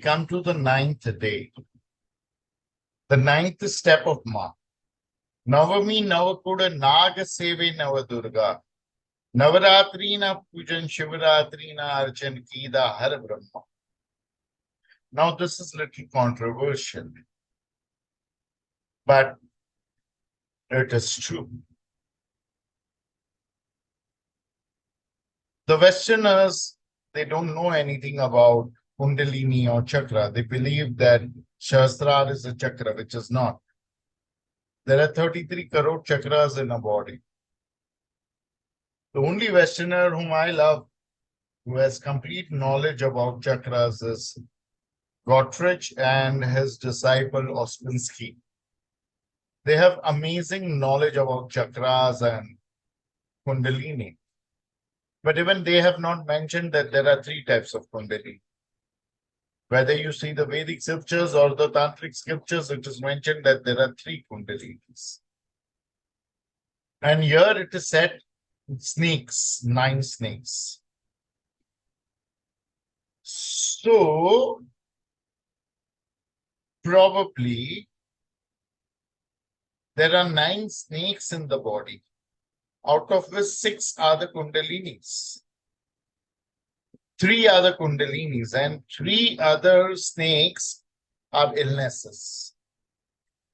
come to the ninth day, the ninth step of Ma. Navami Navakuda Naga Seve Nav Durga. Navaratri na Pujan Shivaratri na Archan Kida Har Brahma. Now this is little controversial, but it is true. The Westerners, they don't know anything about Kundalini or chakra. They believe that Shastra is a chakra, which is not. There are 33 crore chakras in a body. The only Westerner whom I love, who has complete knowledge about chakras, is Gottfried and his disciple Ospensky. They have amazing knowledge about chakras and Kundalini. But even they have not mentioned that there are three types of Kundalini. Whether you see the Vedic scriptures or the Tantric scriptures, it is mentioned that there are three Kundalinis. And here it is said snakes, 9 snakes. So, probably there are 9 snakes in the body, out of which 6 are the Kundalinis. 3 are the Kundalinis and 3 other snakes are illnesses.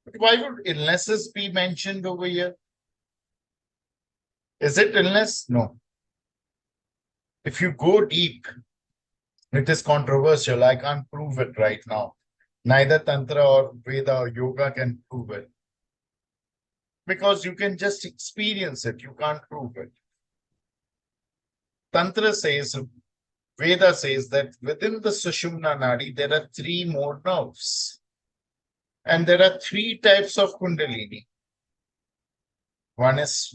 But why would illnesses be mentioned over here? Is it illness? No. If you go deep, it is controversial. I can't prove it right now. Neither Tantra or Veda or Yoga can prove it. Because you can just experience it. You can't prove it. Tantra says, Veda says that within the Sushumna Nadi, there are 3 more nerves. And there are 3 types of Kundalini. One is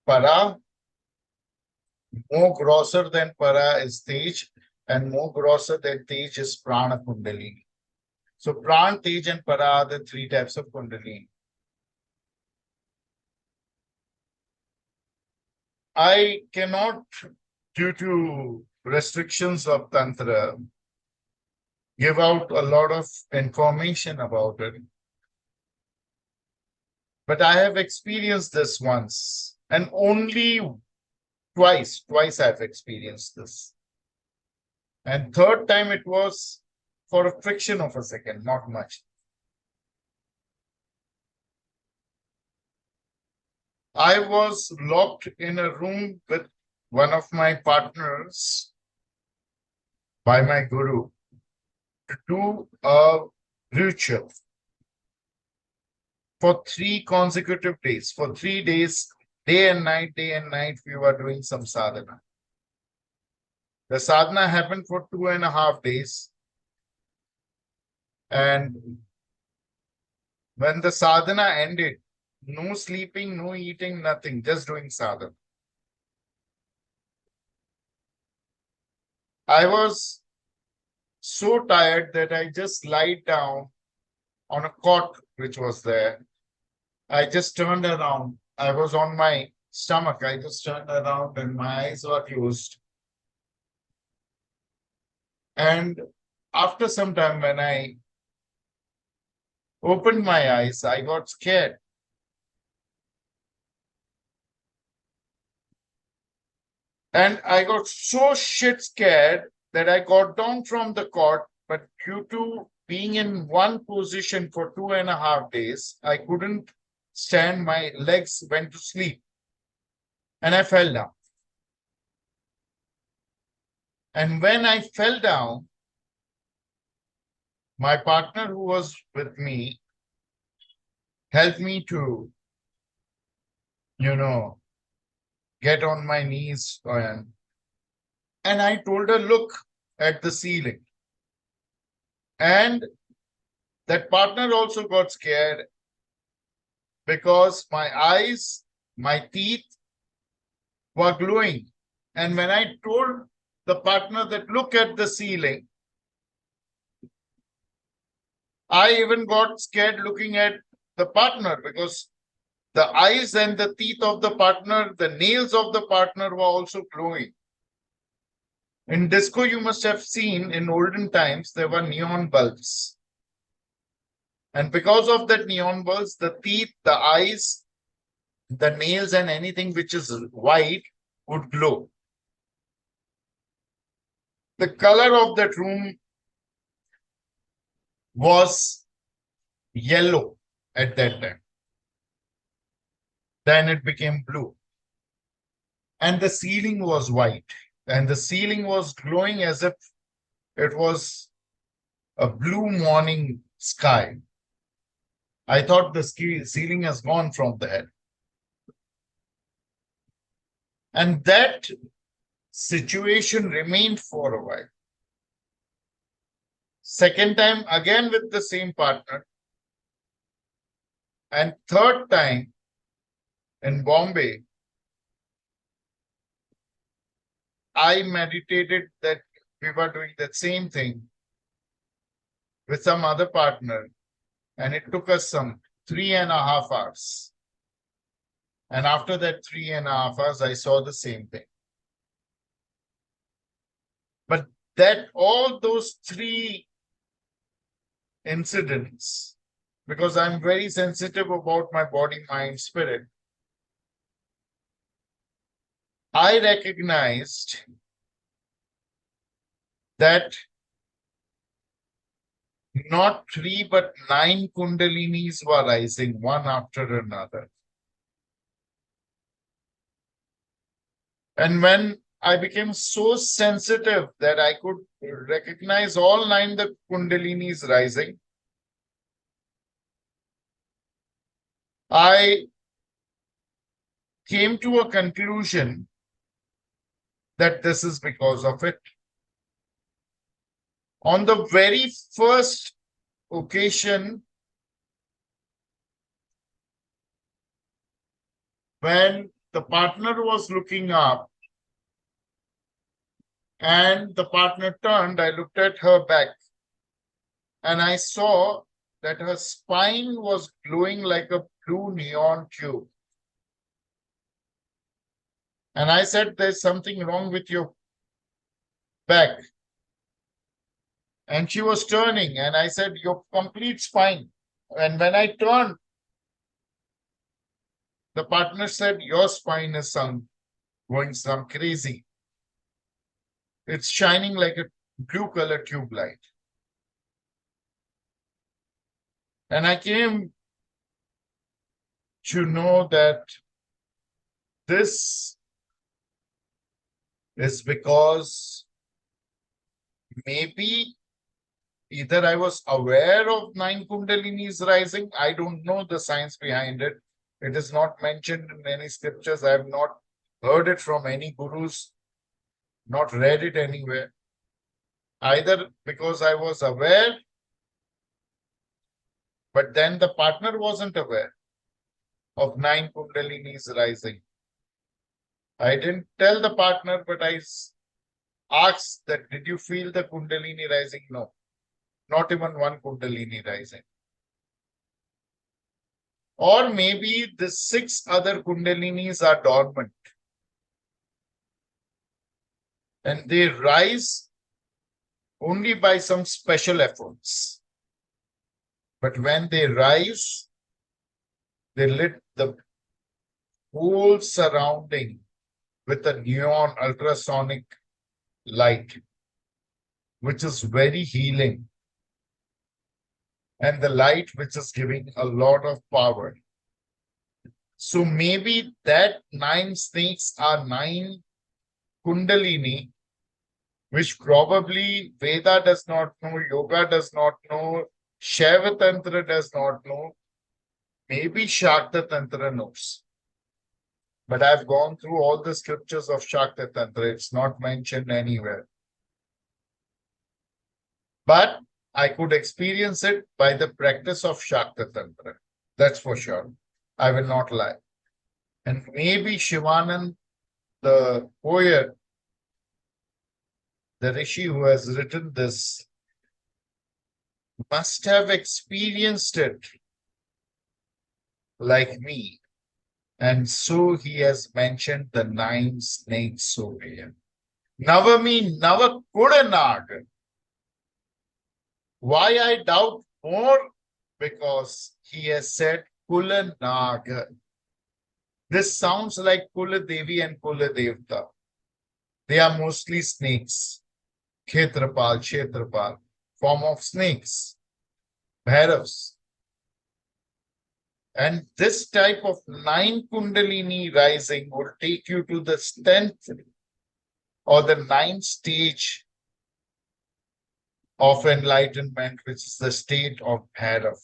Para. More grosser than Para is Tej. And more grosser than Tej is Prana Kundalini. So Pran, Tej and Para are the 3 types of Kundalini. I cannot, due to restrictions of Tantra, give out a lot of information about it. But I have experienced this once, and only twice I've experienced this. And third time it was for a fraction of a second, not much. I was locked in a room with one of my partners by my guru to do a ritual for 3 consecutive days. For 3 days, day and night, we were doing some sadhana. The sadhana happened for 2.5 days. And when the sadhana ended, no sleeping, no eating, nothing, just doing sadhana. I was so tired that I just lied down on a cot which was there. I just turned around. I was on my stomach. I just turned around and my eyes were closed. And after some time, when I opened my eyes, I got scared. And I got so shit scared that I got down from the cot, but due to being in one position for 2.5 days, I couldn't stand. My legs went to sleep and I fell down. And when I fell down, my partner who was with me helped me to, get on my knees. And I told her, look at the ceiling. And that partner also got scared because my eyes, my teeth were glowing. And when I told the partner that look at the ceiling, I even got scared looking at the partner because the eyes and the teeth of the partner, the nails of the partner were also glowing. In disco, you must have seen in olden times there were neon bulbs. And because of that neon bulbs, the teeth, the eyes, the nails, and anything which is white would glow. The color of that room was yellow at that time. Then it became blue. And the ceiling was white. And the ceiling was glowing as if it was a blue morning sky. I thought the ceiling has gone from the head. And that situation remained for a while. Second time, again with the same partner. And third time in Bombay, I meditated that we were doing that same thing with some other partner. And it took us some 3.5 hours. And after that 3.5 hours, I saw the same thing. But that all those three incidents, because I'm very sensitive about my body, mind, spirit, I recognized that not 3 but 9 kundalinis were rising one after another. And when I became so sensitive that I could recognize all 9 the kundalinis rising, I came to a conclusion that this is because of it. On the very first occasion, when the partner was looking up and the partner turned, I looked at her back and I saw that her spine was glowing like a blue neon tube. And I said, there's something wrong with your back. And she was turning and I said, your complete spine. And when I turned, the partner said, your spine is going some crazy. It's shining like a blue color tube light. And I came to know that this is because maybe either I was aware of 9 kundalinis rising. I don't know the science behind it. It is not mentioned in any scriptures. I have not heard it from any gurus, not read it anywhere. Either because I was aware, but then the partner wasn't aware of 9 kundalinis rising. I didn't tell the partner, but I asked that, did you feel the kundalini rising? No, not even one kundalini rising. Or maybe the 6 other kundalinis are dormant. And they rise only by some special efforts. But when they rise, they lit the whole surrounding with a neon ultrasonic light, which is very healing. And the light which is giving a lot of power. So maybe that 9 snakes are 9 kundalini, which probably Veda does not know, Yoga does not know, Shaiva Tantra does not know, maybe Shakta Tantra knows. But I've gone through all the scriptures of Shakta Tantra. It's not mentioned anywhere. But I could experience it by the practice of Shakta Tantra. That's for sure. I will not lie. And maybe Shivanand, the poet, the Rishi who has written this, must have experienced it like me. And so he has mentioned the 9 snakes over here. Navami Navakudanag. Why I doubt more? Because he has said Kulanag. This sounds like Kula Devi and Kula Devta. They are mostly snakes. Kshetrapal, Kshetrapal, form of snakes, Bhairavs. And this type of 9 Kundalini rising will take you to the 10th or the 9th stage of enlightenment, which is the state of Bhairav.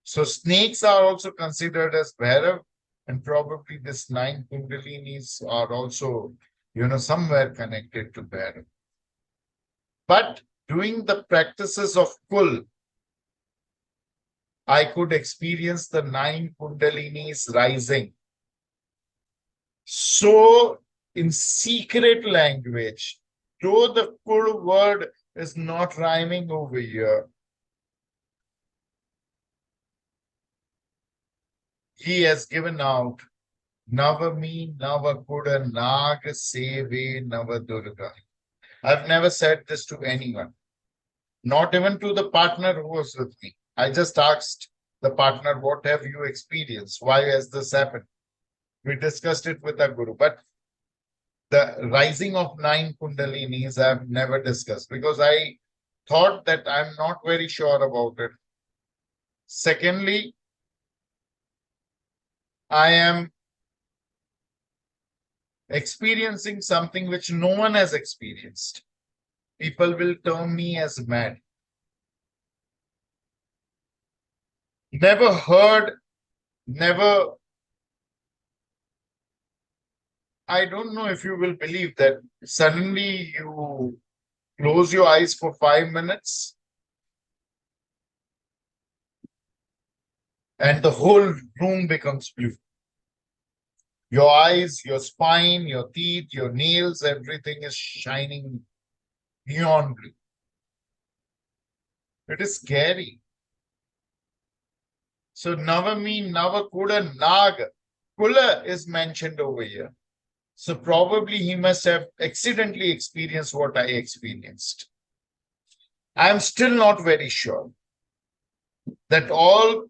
So snakes are also considered as Bhairav, and probably this 9 Kundalinis are also, somewhere connected to Bhairav. But doing the practices of Kul, I could experience the 9 Kundalinis rising. So, in secret language, though the Kul word is not rhyming over here, he has given out Navami Navakuda Nag Seve Nav Durga. I've never said this to anyone, not even to the partner who was with me. I just asked the partner, what have you experienced? Why has this happened? We discussed it with our guru, but the rising of 9 Kundalinis I've never discussed because I thought that I'm not very sure about it. Secondly, I am experiencing something which no one has experienced. People will term me as mad. Never heard, never. I don't know if you will believe that suddenly you close your eyes for 5 minutes and the whole room becomes blue. Your eyes, your spine, your teeth, your nails, everything is shining neon blue. It is scary. So Navami Navakuda Nag. Kula is mentioned over here. So probably he must have accidentally experienced what I experienced. I am still not very sure that all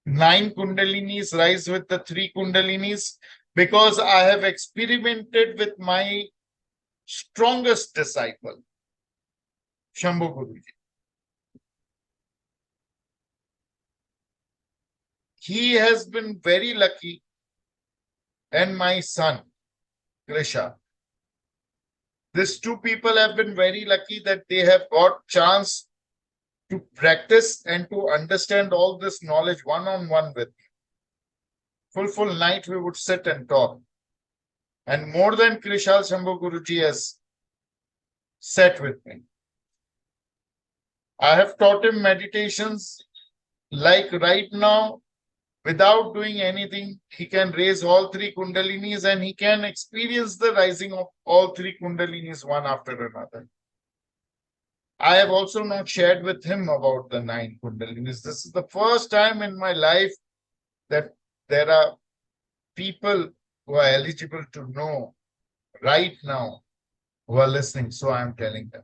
9 Kundalinis rise with the 3 Kundalinis because I have experimented with my strongest disciple, Shambhu Guruji. He has been very lucky, and my son, Krisha. These 2 people have been very lucky that they have got chance to practice and to understand all this knowledge one-on-one with me. Full night we would sit and talk. And more than Krishal Shambhu Guruji has sat with me. I have taught him meditations like right now, without doing anything, he can raise all 3 Kundalinis and he can experience the rising of all 3 Kundalinis one after another. I have also not shared with him about the 9 Kundalinis. This is the first time in my life that there are people who are eligible to know right now who are listening. So I am telling them.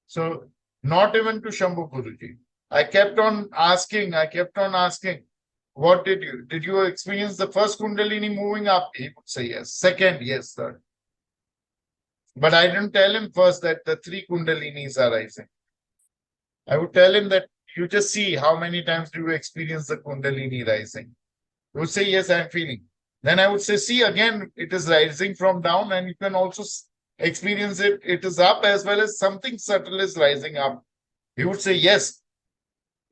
So not even to Shambhu Guruji. I kept on asking, what did you experience the first Kundalini moving up? He would say yes. Second, yes, third. But I didn't tell him first that the 3 Kundalinis are rising. I would tell him that you just see how many times do you experience the Kundalini rising. He would say, yes, I'm feeling. Then I would say, see, again, it is rising from down and you can also experience it. It is up as well as something subtle is rising up. He would say, yes.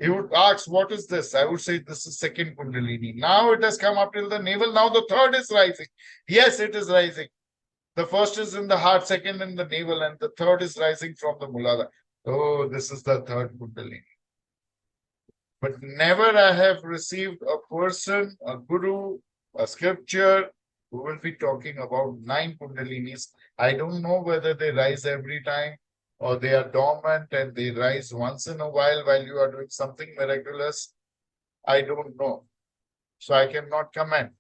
He would ask, what is this? I would say, this is second Kundalini. Now it has come up till the navel. Now the third is rising. Yes, it is rising. The first is in the heart, second in the navel, and the third is rising from the Muladhara. Oh, this is the third Kundalini. But never I have received a person, a guru, a scripture who will be talking about 9 Kundalinis. I don't know whether they rise every time or they are dormant and they rise once in a while you are doing something miraculous. I don't know. So I cannot comment.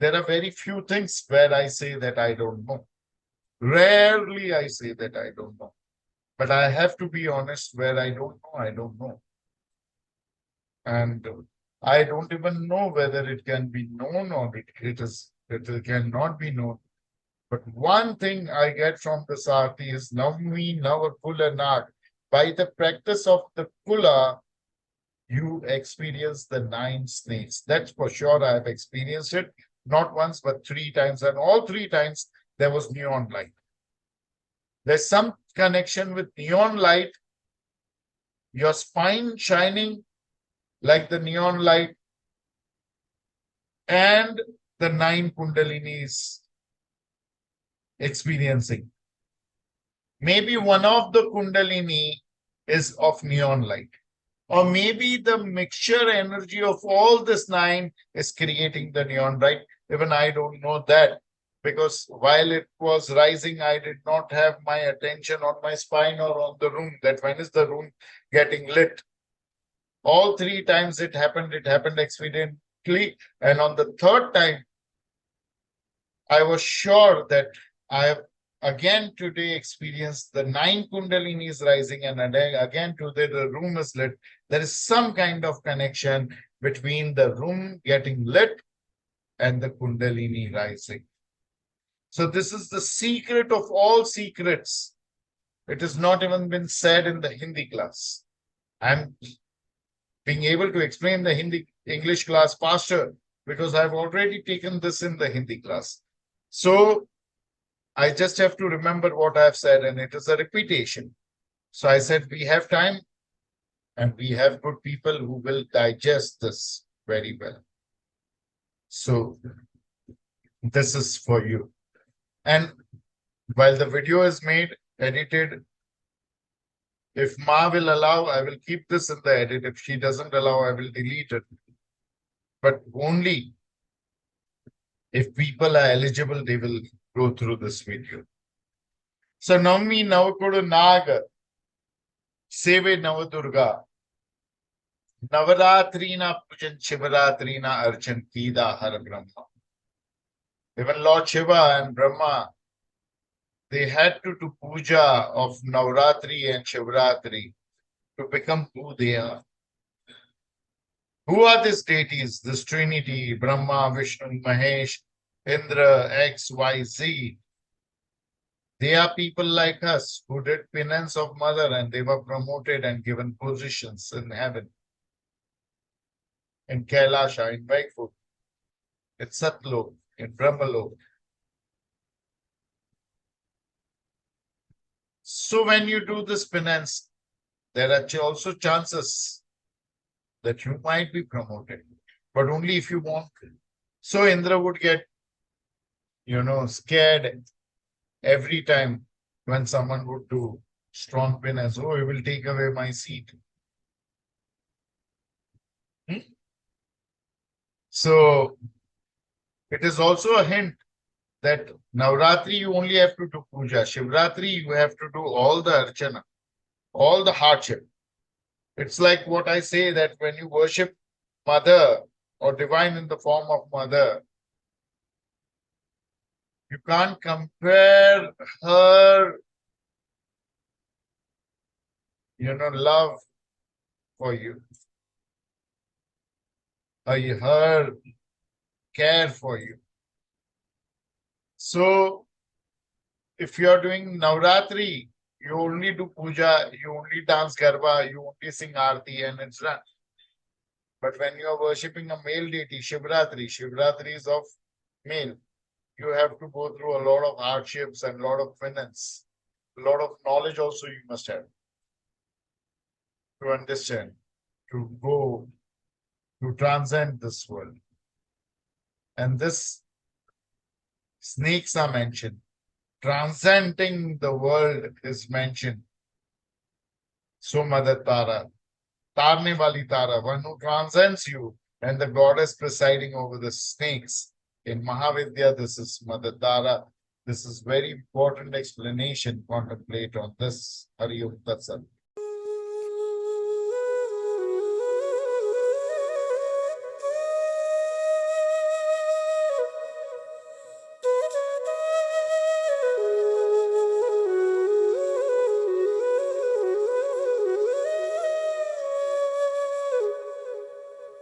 there are very few things where I say that I don't know. Rarely I say that I don't know. But I have to be honest, where I don't know, I don't know. And I don't even know whether it can be known or it cannot be known. But one thing I get from this Aarti is Navmi Navakula Nag. By the practice of the Kula, you experience the 9 snakes. That's for sure. I have experienced it, not once, but 3 times. And all 3 times, there was neon light. There's some connection with neon light, your spine shining like the neon light, and the 9 kundalinis experiencing. Maybe one of the kundalini is of neon light. Or maybe the mixture energy of all this 9 is creating the neon light. Even I don't know that, because while it was rising, I did not have my attention on my spine or on the room, that when is the room getting lit. All 3 times it happened accidentally. And on the 3rd time, I was sure that I have again today experienced the 9 kundalinis rising, and again today the room is lit. There is some kind of connection between the room getting lit and the kundalini rising. So this is the secret of all secrets. It has not even been said in the Hindi class. I'm being able to explain the English class faster because I've already taken this in the Hindi class. So I just have to remember what I've said, and it is a repetition. So I said, we have time and we have good people who will digest this very well. So this is for you. And while the video is made, edited, if Ma will allow, I will keep this in the edit. If she doesn't allow, I will delete it. But only if people are eligible, they will go through this video. So Navmi Navakudu Naga, Seve Nav Durga, Navaratri na Pujan Shivaratri na Archan Kida Har Brahma. Even Lord Shiva and Brahma, they had to do puja of Navaratri and Shivaratri to become who they are. Who are these deities? This Trinity, Brahma, Vishnu, Mahesh, Indra, X, Y, Z. They are people like us who did penance of mother and they were promoted and given positions in heaven, in Kailasha, in Vaikunth, in Satlok, in Brahmalok. So when you do this penance, there are also chances that you might be promoted, but only if you want. So Indra would get, scared every time when someone would do strong penance. Oh, he will take away my seat. So it is also a hint that Navaratri you only have to do puja. Shivratri you have to do all the archana, all the hardship. It's like what I say, that when you worship mother or divine in the form of mother, you can't compare her, love for you, or her care for you. So if you are doing Navaratri, you only do puja, you only dance garba, you only sing aarti, and it's done. But when you are worshipping a male deity, Shivratri is of male. You have to go through a lot of hardships and a lot of penance. A lot of knowledge also you must have to understand, to go, to transcend this world. And this snakes are mentioned. Transcending the world is mentioned. So Mother Tara, Tarne Wali Tara, one who transcends you, and the goddess presiding over the snakes. In Mahavidya, this is Mother Tara. This is very important explanation. Contemplate on this. Hari Om Tat Sat.